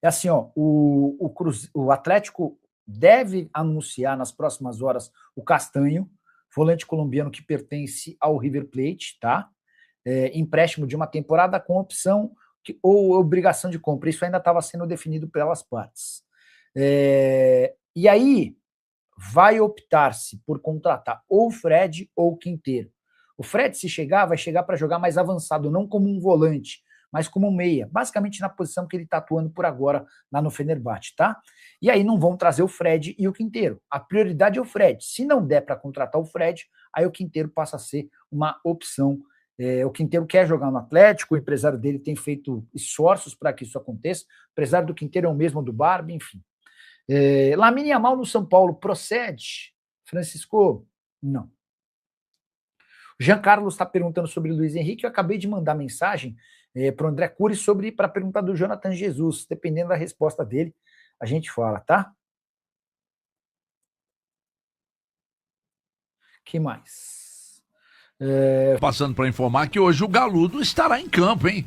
É assim, ó, o Atlético deve anunciar nas próximas horas o Castanho, volante colombiano que pertence ao River Plate, tá? Empréstimo de uma temporada com opção ou obrigação de compra. Isso ainda estava sendo definido pelas partes. E aí vai optar-se por contratar ou o Fred ou o Quinteiro. O Fred, se chegar, vai chegar para jogar mais avançado, não como um volante, mas como um meia, basicamente na posição que ele está atuando por agora lá no Fenerbahçe, tá? E aí não vão trazer o Fred e o Quinteiro. A prioridade é o Fred. Se não der para contratar o Fred, aí o Quinteiro passa a ser uma opção. O Quinteiro quer jogar no Atlético, o empresário dele tem feito esforços para que isso aconteça. O empresário do Quinteiro é o mesmo do Barbie, enfim. Lamine Yamal no São Paulo procede? Francisco? Não. O Jean Carlos está perguntando sobre o Luiz Henrique. Eu acabei de mandar mensagem para o André Cury para perguntar do Jonathan Jesus. Dependendo da resposta dele, a gente fala, tá? Que mais? Passando para informar que hoje o Galudo estará em campo, hein?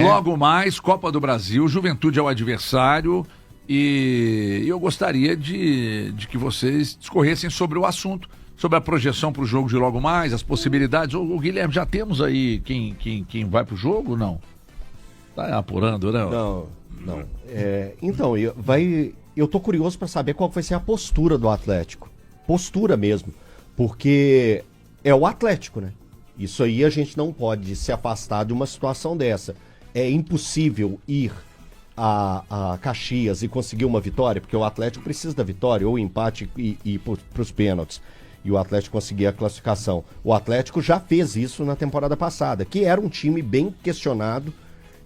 Logo mais, Copa do Brasil, Juventude é o adversário. E eu gostaria de que vocês discorressem sobre o assunto, sobre a projeção para o jogo de logo mais, as possibilidades. O Guilherme, já temos aí quem vai para o jogo ou não? Tá apurando, né? Não. Então, eu tô curioso para saber qual vai ser a postura do Atlético. Postura mesmo. Porque é o Atlético, né? Isso aí a gente não pode se afastar de uma situação dessa. É impossível ir a Caxias e conseguir uma vitória, porque o Atlético precisa da vitória, ou empate e ir para os pênaltis, e o Atlético conseguir a classificação. O Atlético já fez isso na temporada passada, que era um time bem questionado,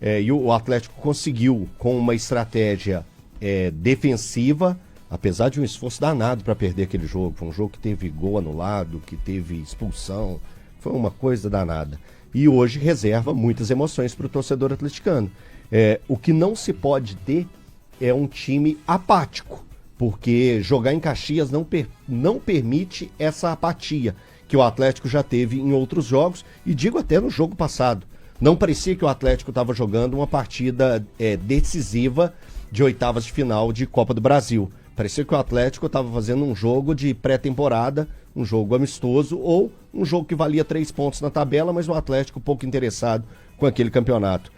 e o Atlético conseguiu, com uma estratégia defensiva, apesar de um esforço danado para perder aquele jogo. Foi um jogo que teve gol anulado, que teve expulsão, foi uma coisa danada. E hoje reserva muitas emoções para o torcedor atleticano. O que não se pode ter é um time apático, porque jogar em Caxias não permite essa apatia que o Atlético já teve em outros jogos, e digo até no jogo passado. Não parecia que o Atlético estava jogando uma partida decisiva de oitavas de final de Copa do Brasil. Parecia que o Atlético estava fazendo um jogo de pré-temporada, um jogo amistoso, ou um jogo que valia 3 pontos na tabela, mas o Atlético pouco interessado com aquele campeonato.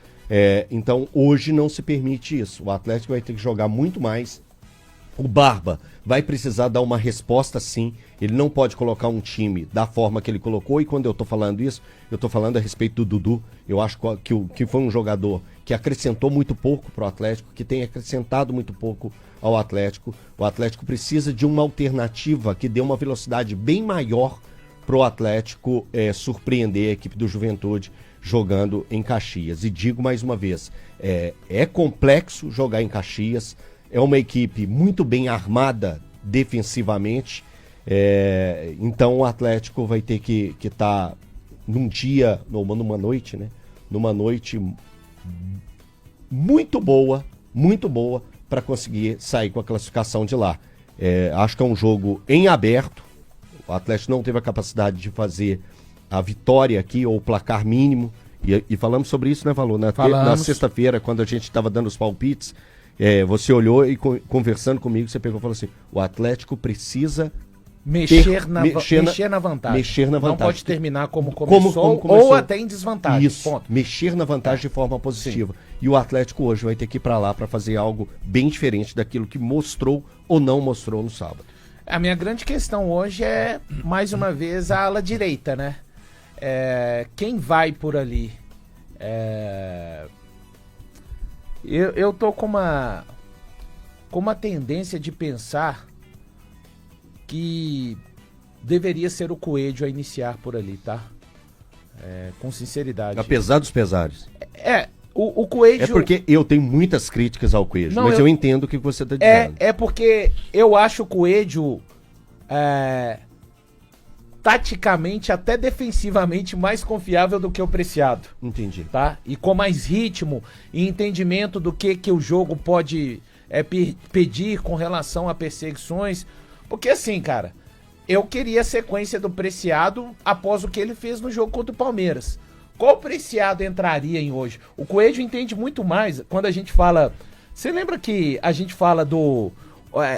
Então hoje não se permite isso. O Atlético vai ter que jogar muito mais. O Barba vai precisar dar uma resposta, sim. Ele não pode colocar um time da forma que ele colocou, e quando eu tô falando isso, eu tô falando a respeito do Dudu. Eu acho que foi um jogador que acrescentou muito pouco pro Atlético, que tem acrescentado muito pouco ao Atlético. O Atlético precisa de uma alternativa que dê uma velocidade bem maior pro Atlético surpreender a equipe do Juventude jogando em Caxias. E digo mais uma vez, é complexo jogar em Caxias, é uma equipe muito bem armada defensivamente, então o Atlético vai ter que estar num dia, numa noite, né? Numa noite muito boa para conseguir sair com a classificação de lá. Acho que é um jogo em aberto. O Atlético não teve a capacidade de fazer a vitória aqui, ou o placar mínimo, e falamos sobre isso, né, Valor? Na sexta-feira, quando a gente estava dando os palpites, você olhou e conversando comigo, você pegou e falou assim: o Atlético precisa mexer na vantagem. Não pode terminar como começou, ou até em desvantagem. Isso, ponto. Mexer na vantagem de forma positiva. Sim. E o Atlético hoje vai ter que ir para lá para fazer algo bem diferente daquilo que mostrou ou não mostrou no sábado. A minha grande questão hoje é, mais uma vez, a ala direita, né? Quem vai por ali? Eu tô com uma tendência de pensar que deveria ser o Coelho a iniciar por ali, tá? Com sinceridade. Apesar dos pesares. O Coelho... É porque eu tenho muitas críticas ao Coelho, mas eu entendo o que você está dizendo. É porque eu acho o Coelho taticamente, até defensivamente, mais confiável do que o Preciado. Entendi. Tá? E com mais ritmo e entendimento do que o jogo pode pedir com relação a perseguições. Porque assim, cara, eu queria a sequência do Preciado após o que ele fez no jogo contra o Palmeiras. Qual Preciado entraria em hoje? O Coelho entende muito mais quando a gente fala Você lembra que a gente fala do...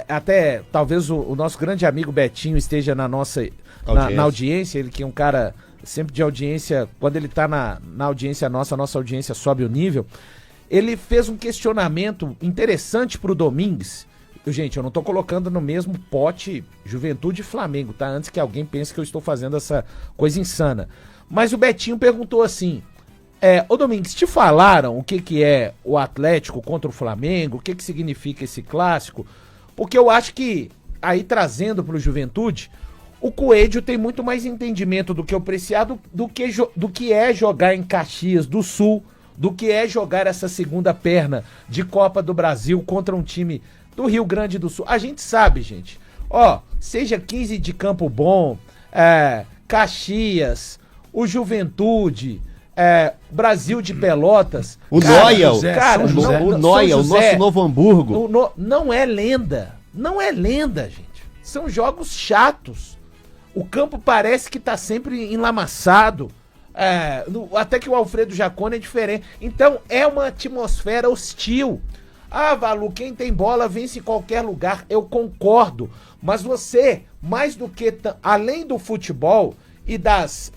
Até talvez o nosso grande amigo Betinho esteja na nossa na audiência, ele que é um cara sempre de audiência, quando ele tá na audiência nossa, a nossa audiência sobe o nível. Ele fez um questionamento interessante pro Domingues. Gente, eu não tô colocando no mesmo pote Juventude e Flamengo, tá? Antes que alguém pense que eu estou fazendo essa coisa insana. Mas o Betinho perguntou assim, ô Domingues, te falaram o que é o Atlético contra o Flamengo? O que significa esse clássico? Porque eu acho que, aí trazendo pro Juventude, o Coelho tem muito mais entendimento do que o Preciado do que é jogar em Caxias do Sul, do que é jogar essa segunda perna de Copa do Brasil contra um time do Rio Grande do Sul. A gente sabe, gente. Seja 15 de Campo Bom, Caxias, o Juventude, Brasil de Pelotas. O Noia, o nosso Novo Hamburgo. Não é lenda. Não é lenda, gente. São jogos chatos. O campo parece que tá sempre enlamaçado. Até que o Alfredo Jaconi é diferente. Então é uma atmosfera hostil. Valu, quem tem bola vence em qualquer lugar. Eu concordo. Mas você, mais do que além do futebol e das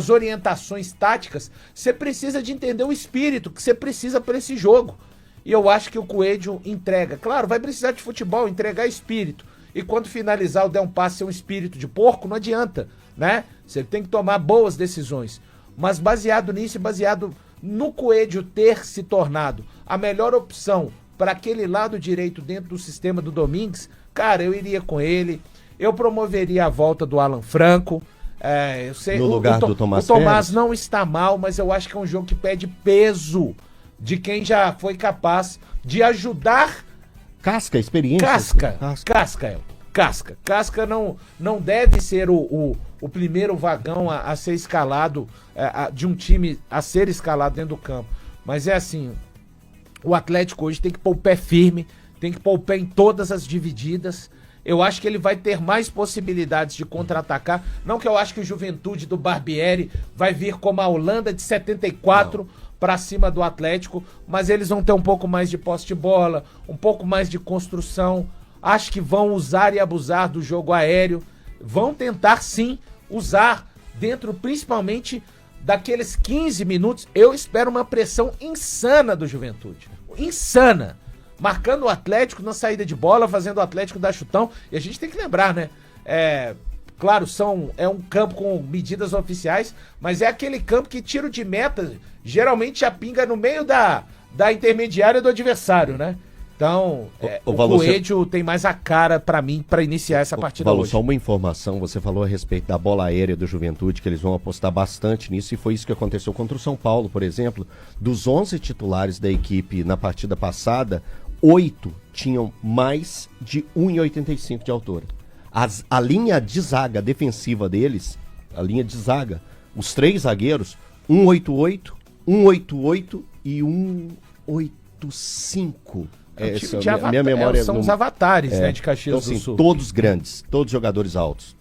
orientações táticas, você precisa de entender o espírito que você precisa para esse jogo. E eu acho que o Coelho entrega. Claro, vai precisar de futebol, entregar espírito. E quando finalizar o der um passe ser um espírito de porco, não adianta, né? Você tem que tomar boas decisões. Mas baseado nisso e baseado no Coelho ter se tornado a melhor opção para aquele lado direito dentro do sistema do Domingues, cara, eu iria com ele. Eu promoveria a volta do Alan Franco. Eu sei, no lugar do Tomás o Tomás Pérez. Não está mal, mas eu acho que é um jogo que pede peso de quem já foi capaz de ajudar. Casca, experiência. Casca não deve ser o primeiro vagão a ser escalado, de um time a ser escalado dentro do campo. Mas é assim, o Atlético hoje tem que pôr o pé firme, tem que pôr o pé em todas as divididas. Eu acho que ele vai ter mais possibilidades de contra-atacar. Não que eu acho que o Juventude do Barbieri vai vir como a Holanda de 74 para cima do Atlético, mas eles vão ter um pouco mais de posse de bola, um pouco mais de construção. Acho que vão usar e abusar do jogo aéreo. Vão tentar, sim, usar dentro, principalmente, daqueles 15 minutos. Eu espero uma pressão insana do Juventude. Insana. Marcando o Atlético na saída de bola, fazendo o Atlético dar chutão. E a gente tem que lembrar, né? Claro, é um campo com medidas oficiais, mas é aquele campo que tiro de meta geralmente já pinga no meio da intermediária do adversário, né? Então, o Coelho tem mais a cara pra mim pra iniciar essa partida hoje. Só uma informação, você falou a respeito da bola aérea do Juventude, que eles vão apostar bastante nisso, e foi isso que aconteceu contra o São Paulo, por exemplo. Dos 11 titulares da equipe na partida passada, 8 tinham mais de 1,85 de altura. A linha de zaga defensiva deles, a linha de zaga, os 3 zagueiros, 1,88, 1,88 e 1,85. Minha memória são os avatares, né, de Caxias então, do Sul. Todos grandes, todos jogadores altos.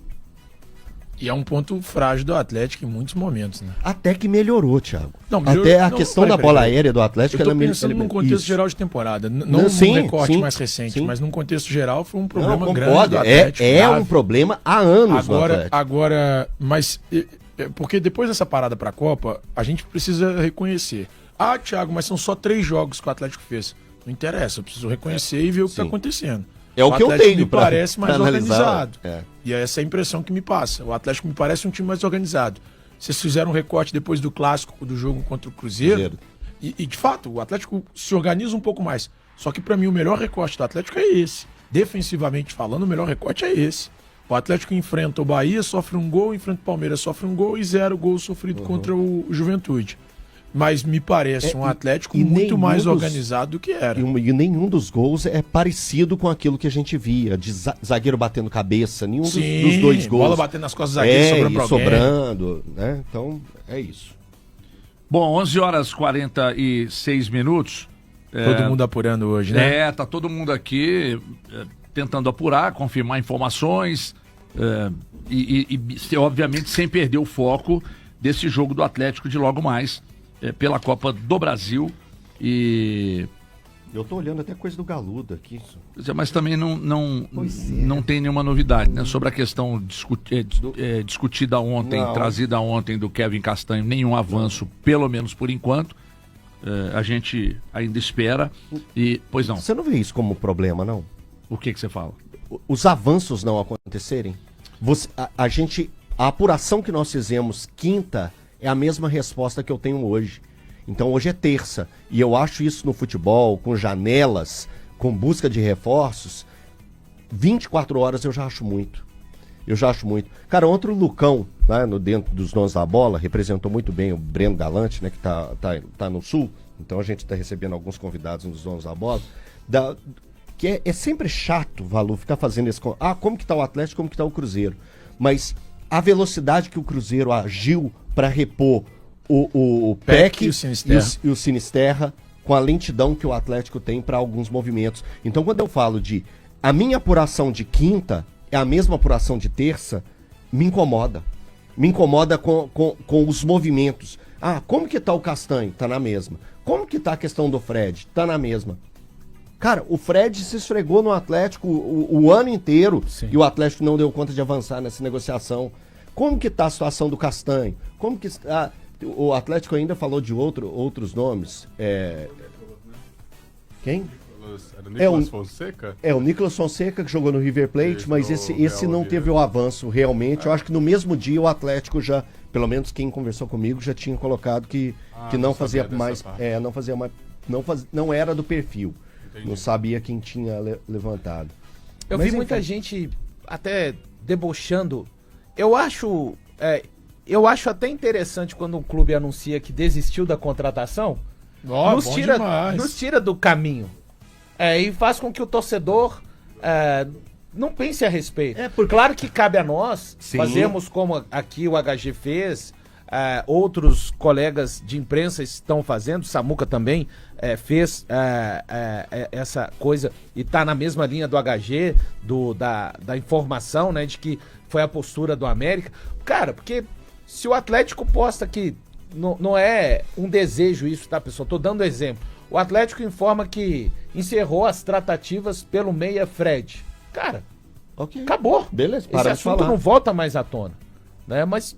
E é um ponto frágil do Atlético em muitos momentos, né? Até que melhorou, Thiago. Melhorou, até a questão da bola aérea do Atlético... Eu tô pensando num contexto geral de temporada. Não num recorte mais recente, mas num contexto geral foi um problema grande do Atlético. É um problema há anos no Atlético. Agora, mas... Porque depois dessa parada pra Copa, a gente precisa reconhecer. Thiago, mas são só 3 jogos que o Atlético fez. Não interessa, eu preciso reconhecer e ver o que está acontecendo. É o que eu tenho me parece mais organizado. É. E é essa a impressão que me passa. O Atlético me parece um time mais organizado. Vocês fizeram um recorte depois do clássico do jogo contra o Cruzeiro. E de fato, o Atlético se organiza um pouco mais. Só que para mim o melhor recorte do Atlético é esse. Defensivamente falando, o melhor recorte é esse. O Atlético enfrenta o Bahia, sofre um gol, enfrenta o Palmeiras, sofre um gol e 0 gol sofrido contra o Juventude. Mas me parece um Atlético muito mais organizado do que era. E nenhum dos gols é parecido com aquilo que a gente via, de zagueiro batendo cabeça, nenhum dos 2 gols. Bola batendo nas costas do zagueiro, sobrando, né? Então, é isso. Bom, 11h46. Todo mundo apurando hoje, né? Tá todo mundo aqui tentando apurar, confirmar informações e obviamente sem perder o foco desse jogo do Atlético de logo mais. Pela Copa do Brasil e Eu tô olhando até coisa do Galudo aqui. Mas também não tem nenhuma novidade, né? Sobre a questão discutida ontem, trazida ontem do Kevin Castanho, nenhum avanço, pelo menos por enquanto. A gente ainda espera. Pois não. Você não vê isso como problema, não? O que você fala? Os avanços não acontecerem? A apuração que nós fizemos quinta é a mesma resposta que eu tenho hoje. Então hoje é terça, e eu acho isso no futebol, com janelas, com busca de reforços, 24 horas eu já acho muito. Cara, ontem o Lucão, né, dentro dos Donos da Bola, representou muito bem o Breno Galante, né, que tá no Sul, então a gente está recebendo alguns convidados nos Donos da Bola, que é sempre chato, Valu, ficar fazendo esse... como que tá o Atlético, como que tá o Cruzeiro. Mas a velocidade que o Cruzeiro agiu para repor o PEC e o Sinisterra, com a lentidão que o Atlético tem para alguns movimentos. Então, quando eu falo a minha apuração de quinta é a mesma apuração de terça, me incomoda. Me incomoda com os movimentos. Como que tá o Castanho? Tá na mesma. Como que tá a questão do Fred? Tá na mesma. Cara, o Fred se esfregou no Atlético o ano inteiro. Sim. E o Atlético não deu conta de avançar nessa negociação. Como que tá a situação do Castanho? Como que está... O Atlético ainda falou de outros nomes. Quem? Era o Nicolas Fonseca? O Nicolas Fonseca, que jogou no River Plate, mas esse não teve o avanço realmente. Eu acho que no mesmo dia o Atlético já, pelo menos quem conversou comigo, já tinha colocado que não fazia mais. Não era do perfil. Entendi. Não sabia quem tinha levantado. Eu vi muita gente até debochando. Eu acho até interessante quando um clube anuncia que desistiu da contratação, nos tira do caminho. E faz com que o torcedor não pense a respeito. Claro que cabe a nós fazermos como aqui o HG fez, outros colegas de imprensa estão fazendo, Samuca também fez essa coisa e está na mesma linha do HG, da informação, né, de que foi a postura do América. Cara, porque se o Atlético posta que não é um desejo isso, tá, pessoal? Tô dando exemplo. O Atlético informa que encerrou as tratativas pelo meia Fred. Cara, acabou. Beleza, esse assunto não volta mais à tona, né? Mas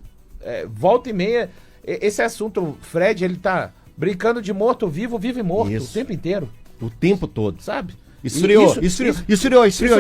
volta e meia, esse assunto, Fred, ele tá brincando de morto-vivo, vivo e morto, o tempo inteiro. O tempo todo. Sabe? Esfriou. Isso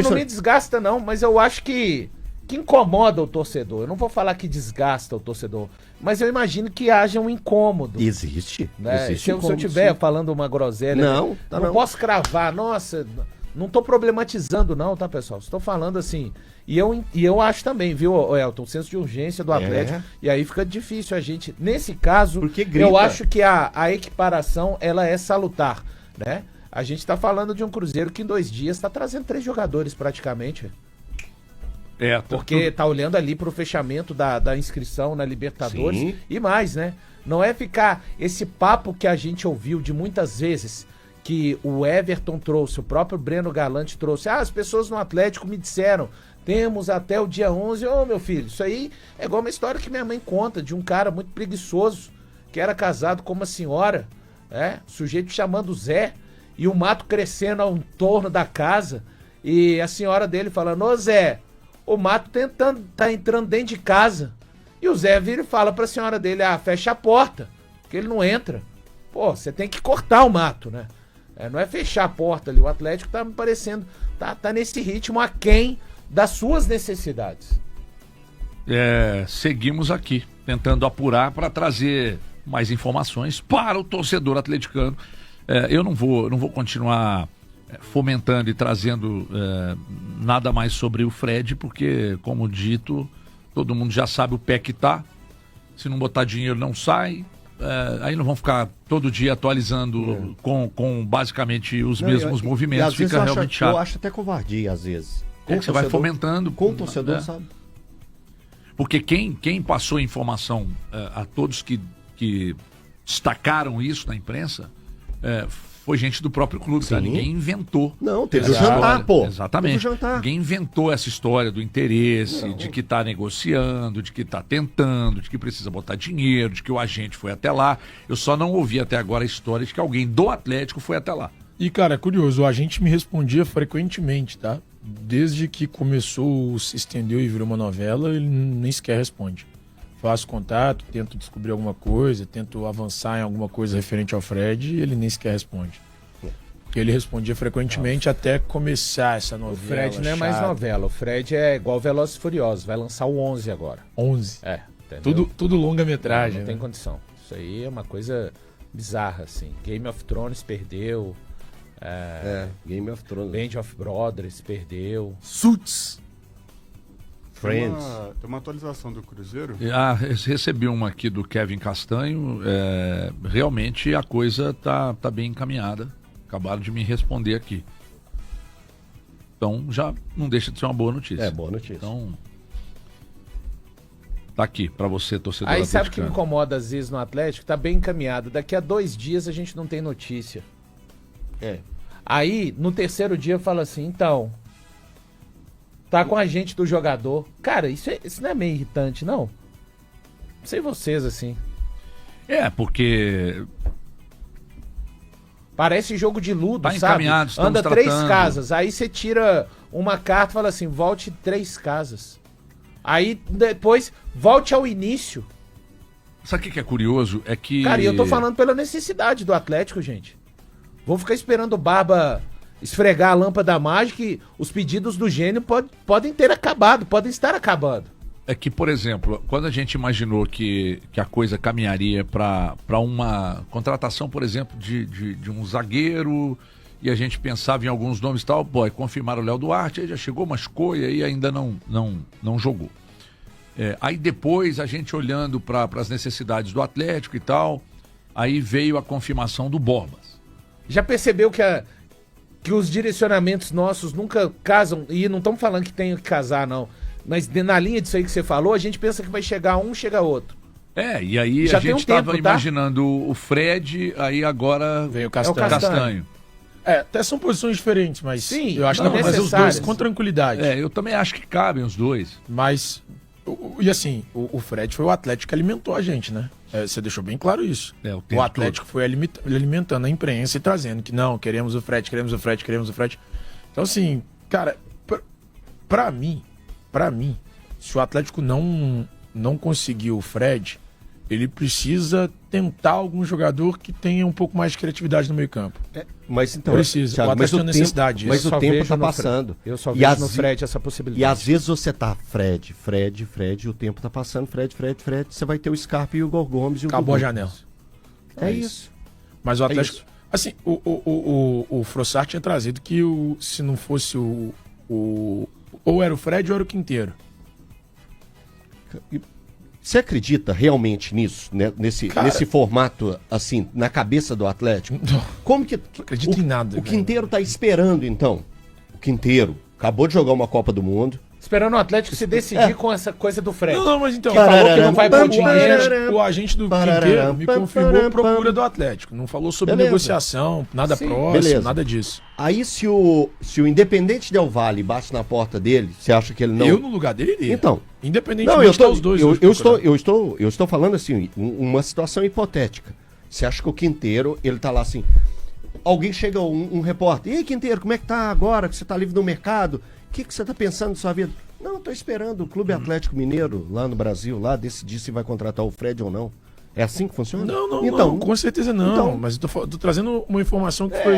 não me desgasta, não, mas eu acho que incomoda o torcedor. Eu não vou falar que desgasta o torcedor, mas eu imagino que haja um incômodo. Existe. Né? Se eu estiver falando uma groselha, não posso cravar. Nossa, não tô problematizando não, tá, pessoal? Estou falando assim. E eu acho também, viu, Elton, o senso de urgência do Atlético. E aí fica difícil a gente, nesse caso, eu acho que a equiparação, ela é salutar, né? A gente tá falando de um Cruzeiro que em 2 dias tá trazendo 3 jogadores praticamente. Porque tá olhando ali pro fechamento da inscrição na Libertadores. Sim. E mais, né? Não é ficar esse papo que a gente ouviu de muitas vezes, que o Everton trouxe, o próprio Breno Galante trouxe. As pessoas no Atlético me disseram, temos até o dia 11. Meu filho, isso aí é igual uma história que minha mãe conta, de um cara muito preguiçoso, que era casado com uma senhora, sujeito chamando Zé, e o mato crescendo ao entorno da casa, e a senhora dele falando, ô Zé, o mato tá entrando dentro de casa. E o Zé vira e fala pra senhora dele, fecha a porta, porque ele não entra. Pô, você tem que cortar o mato, né? Não é fechar a porta ali. O Atlético tá me parecendo, tá nesse ritmo aquém das suas necessidades. Seguimos aqui, tentando apurar para trazer mais informações para o torcedor atleticano. Eu não vou continuar fomentando e trazendo nada mais sobre o Fred, porque, como dito, todo mundo já sabe o pé que tá. Se não botar dinheiro, não sai. Aí não vão ficar todo dia atualizando com basicamente os mesmos movimentos. Fica realmente chato. Eu acho até covardia, às vezes. Você vai fomentando. Com o torcedor, sabe? Porque quem passou informação a todos que destacaram isso na imprensa foi gente do próprio clube, tá? Ninguém inventou. Não, teve o jantar, pô. Exatamente. Ninguém inventou essa história do interesse, de que tá negociando, de que tá tentando, de que precisa botar dinheiro, de que o agente foi até lá. Eu só não ouvi até agora a história de que alguém do Atlético foi até lá. E, cara, é curioso, o agente me respondia frequentemente, tá? Desde que começou, se estendeu e virou uma novela, ele nem sequer responde. Faço contato, tento descobrir alguma coisa, tento avançar em alguma coisa referente ao Fred e ele nem sequer responde. Porque ele respondia frequentemente até começar essa novela. O Fred não é mais novela, o Fred é igual Velozes e Furiosos, vai lançar o 11 agora. 11. É, entendeu? Tudo longa-metragem. Não tem condição. Isso aí é uma coisa bizarra, assim. Game of Thrones perdeu. Game of Thrones. Band of Brothers perdeu. Suits. Friends. Tem uma atualização do Cruzeiro. Recebi uma aqui do Kevin Castanho. Realmente a coisa tá bem encaminhada. Acabaram de me responder aqui. Então já não deixa de ser uma boa notícia. É, boa notícia. Então, tá aqui pra você, torcedor. Aí sabe o que me incomoda às vezes no Atlético? Tá bem encaminhado. Daqui a 2 dias a gente não tem notícia. Aí, no terceiro dia, fala assim, então, tá com a gente do jogador. Cara, isso não é meio irritante, não? Não sei vocês, assim. Porque... Parece jogo de ludo, tá sabe? encaminhado, estamos Anda 3 tratando. casas, aí você tira uma carta e fala assim, volte 3 casas. Aí, depois, volte ao início. Sabe o que é curioso? É que... Cara, e eu tô falando pela necessidade do Atlético, gente. Vou ficar esperando o Barba esfregar a lâmpada mágica e os pedidos do gênio podem ter acabado, podem estar acabando. É que, por exemplo, quando a gente imaginou que a coisa caminharia para uma contratação, por exemplo, de um zagueiro, e a gente pensava em alguns nomes e tal, confirmaram o Léo Duarte, aí já chegou, machucou e aí ainda não jogou. Aí depois, a gente olhando para as necessidades do Atlético e tal, aí veio a confirmação do Borbas. Já percebeu que os direcionamentos nossos nunca casam? E não estamos falando que tem que casar, não. Mas na linha disso aí que você falou, a gente pensa que vai chegar um, chega outro. E aí já a gente estava imaginando o Fred, aí agora veio o Castanho. Até são posições diferentes, mas sim, eu acho que dá pra fazer os dois com tranquilidade. Eu também acho que cabem os dois. Mas, e assim, o Fred foi o Atlético que alimentou a gente, né? Você deixou bem claro isso. O Atlético foi alimentando a imprensa e trazendo que não, queremos o Fred. Então, assim, cara, pra mim, se o Atlético não conseguir o Fred, ele precisa tentar algum jogador que tenha um pouco mais de criatividade no meio campo. Mas então, precisa. Thiago, O Atlético tem necessidade disso. Mas o tempo tá passando. Eu só vejo no Fred essa possibilidade. E às vezes você tá Fred, o tempo tá passando, Fred, você vai ter o Scarpa e o Igor Gomes e o acabou Dudu. a janela. É isso. Mas o Atlético... assim, o Frossart tinha trazido que se não fosse ou era o Fred ou era o Quinteiro. Você acredita realmente nisso, né? Nesse formato, assim, na cabeça do Atlético? Como que... Não acredito em nada. O Quinteiro tá esperando, então. O Quinteiro acabou de jogar uma Copa do Mundo. Esperando o Atlético se decidir com essa coisa do Fred. Não, mas então... Que falou que não vai pôr dinheiro. O agente do Quinteiro me confirmou a procura do Atlético. Não falou sobre negociação, nada próximo, nada disso. Aí se o Independente Del Valle bate na porta dele, você acha que ele não... Eu no lugar dele iria. Então... Independentemente dos dois. Eu estou falando assim, uma situação hipotética. Você acha que o Quinteiro, ele tá lá assim... Alguém chega, um repórter, e aí, Quinteiro, como é que tá agora que você tá livre no mercado? O que você tá pensando na sua vida? Não, tô esperando o Clube Atlético Mineiro, lá no Brasil, lá decidir se vai contratar o Fred ou não. É assim que funciona? Não, com certeza não. Então, mas eu tô trazendo uma informação que foi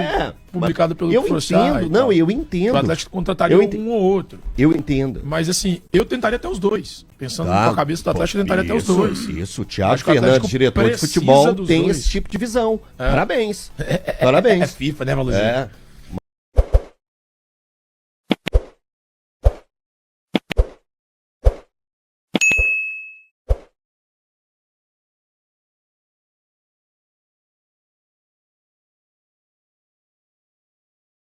publicada pelo Frossart. Eu entendo. O Atlético contrataria um ou outro. Eu entendo. Mas assim, eu tentaria até os dois. Pensando com a cabeça do Atlético, eu tentaria até os dois. Isso, o Thiago Fernandes, diretor de futebol, tem esse tipo de visão. Parabéns. Parabéns. É FIFA, né, Maluzinho?